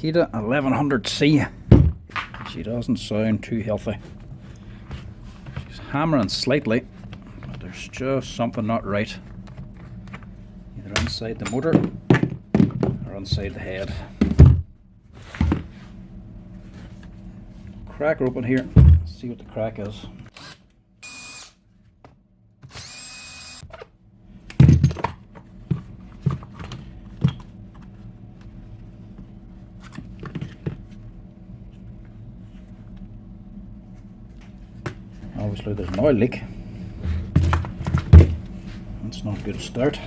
Makita 1100C. She doesn't sound too healthy. She's hammering slightly, but there's just something not right. Either inside the motor or inside the head. Crack her open here. Let's see what the crack is. Obviously there's an oil leak. That's not a good start.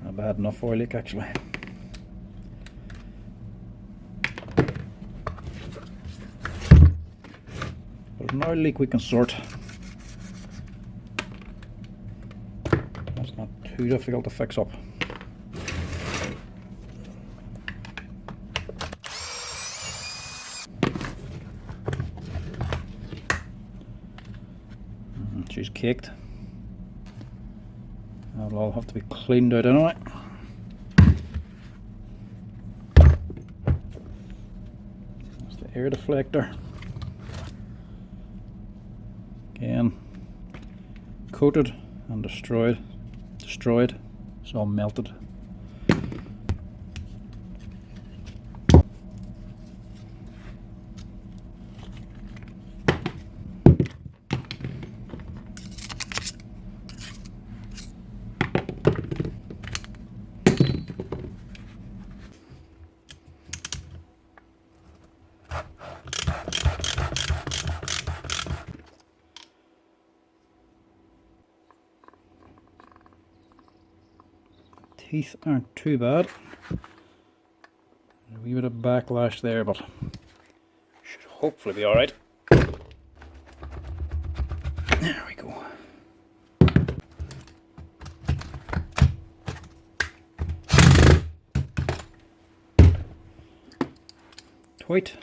A bad enough oil leak actually. But an oil leak we can sort. That's not too difficult to fix up. She's caked. That'll all have to be cleaned out anyway. That's the air deflector. Again, coated and destroyed. It's all melted. Teeth aren't too bad. A wee bit of backlash there, but should hopefully be alright. There we go. Tight.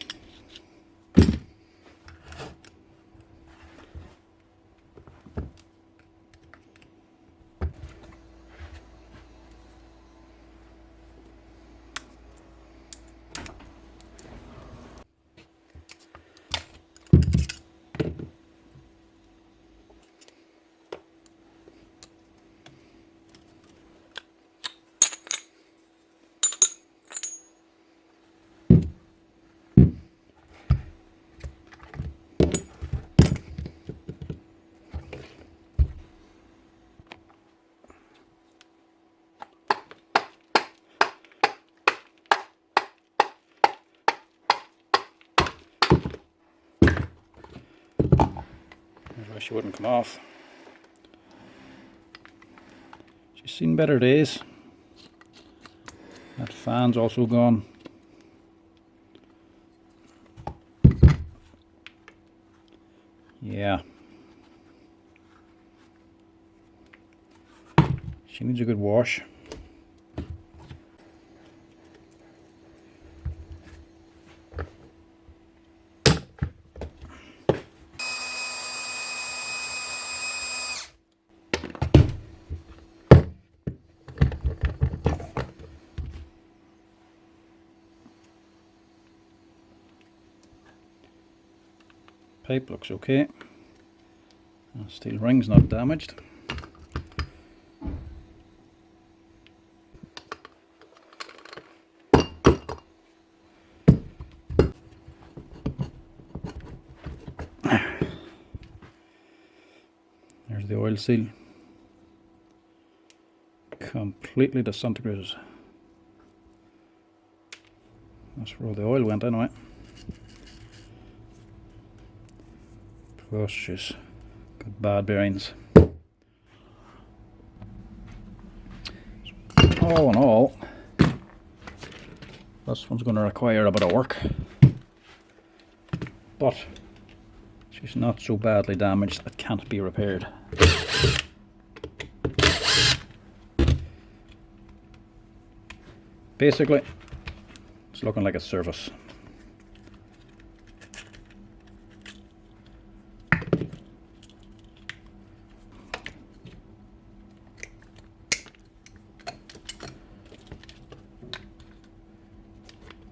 She wouldn't come off. She's seen better days. That fan's also gone. Yeah. She needs a good wash. Pipe looks okay. Steel ring's not damaged. There's the oil seal. Completely disintegrated. That's where all the oil went anyway. Plus she's got bad bearings. All in all, this one's going to require a bit of work, but she's not so badly damaged it can't be repaired. Basically, It's looking like a surface.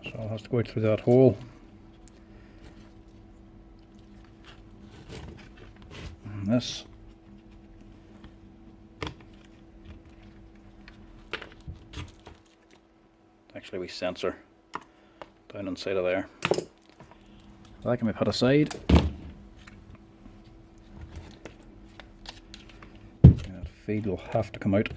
So it has to go out through that hole. And this. Actually, we sensor down inside of there. That can be put aside. That feed will have to come out.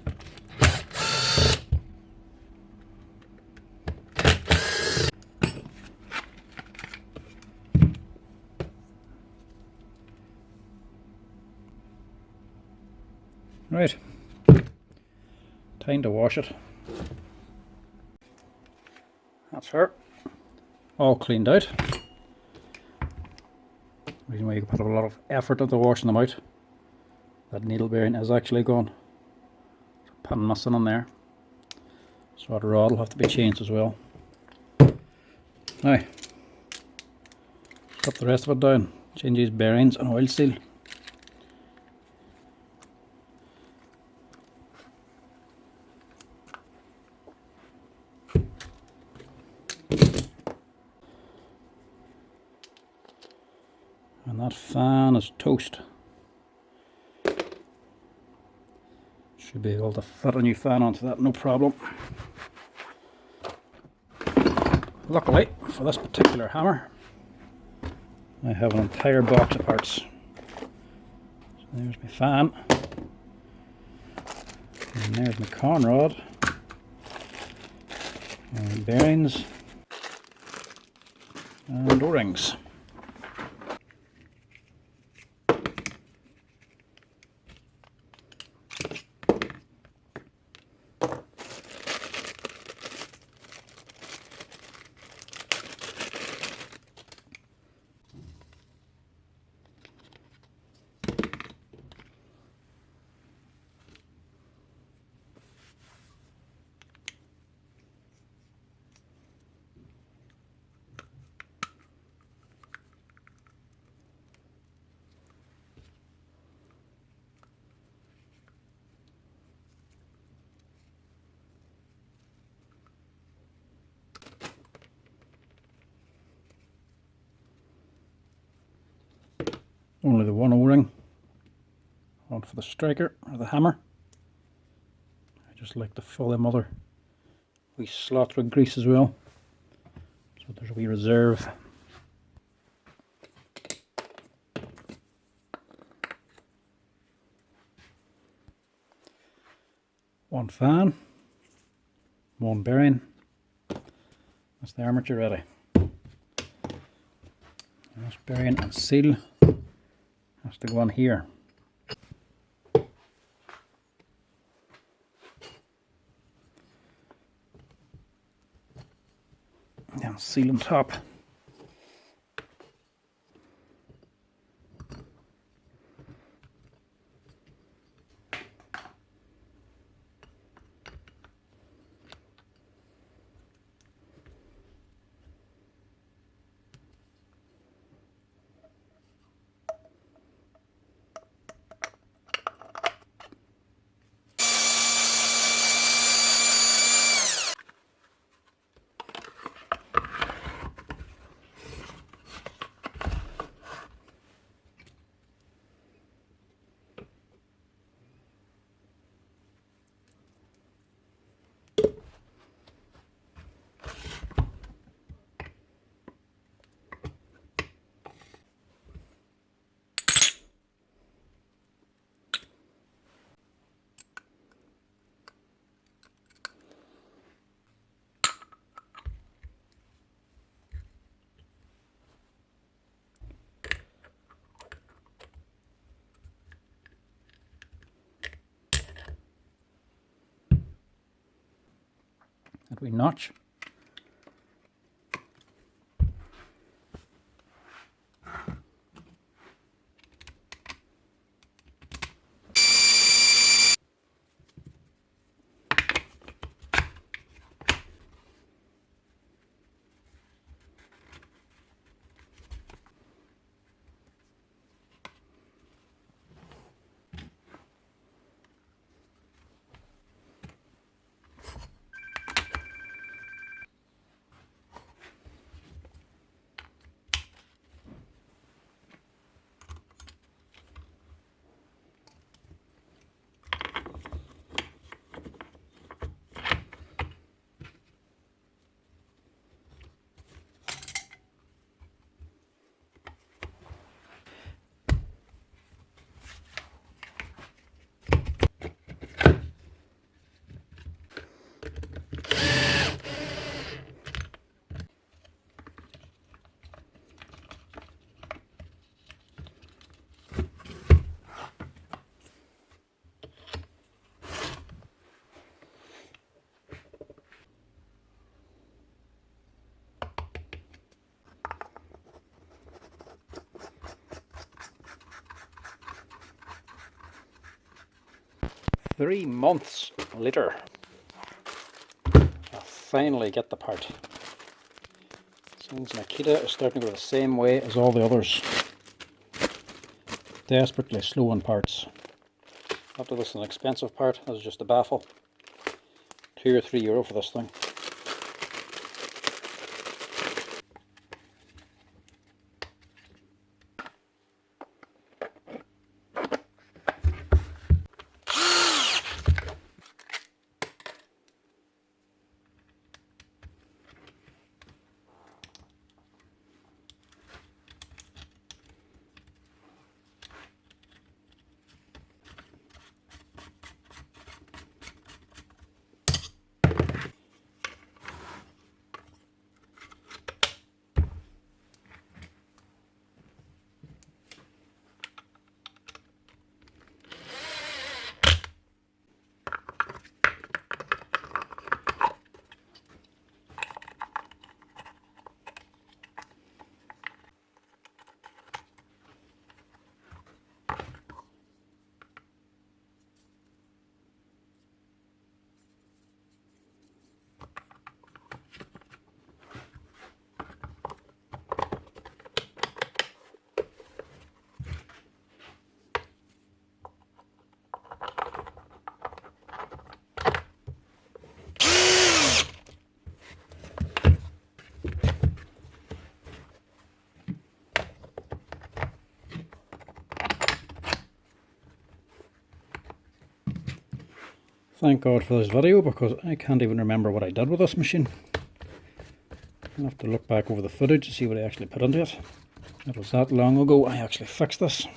Right, time to wash it. That's her, all cleaned out. Reason why you put a lot of effort into washing them out. That needle bearing is actually gone. There's a pin missing on there, so that rod will have to be changed as well. Now, strip the rest of it down, change these bearings and oil seal. And that fan is toast. Should be able to fit a new fan onto that, no problem. Luckily for this particular hammer, I have an entire box of parts. So there's my fan, and there's my conrod, and bearings, and O-rings. Only the one O-ring on for the striker or the hammer. I just like to fill them other wee slots with grease as well, so there's a wee reserve. One fan, one bearing. That's the armature ready. And this bearing and seal has to go on here. And seal on top. That wee notch. 3 months later, I finally get the part. Seems Makita is starting to go the same way as all the others. Desperately slow on parts. After this is an expensive part, this is just a baffle. €2 or €3 for this thing. Thank God for this video, because I can't even remember what I did with this machine. I'll have to look back over the footage to see what I actually put into it. It was that long ago I actually fixed this.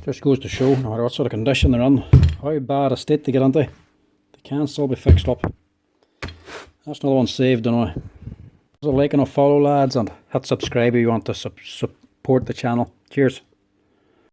Just goes to show, no matter what sort of condition they're in, how bad a state they get into, they can still be fixed up. That's another one saved now. So like and a follow, lads, and hit subscribe if you want to support the channel. Cheers.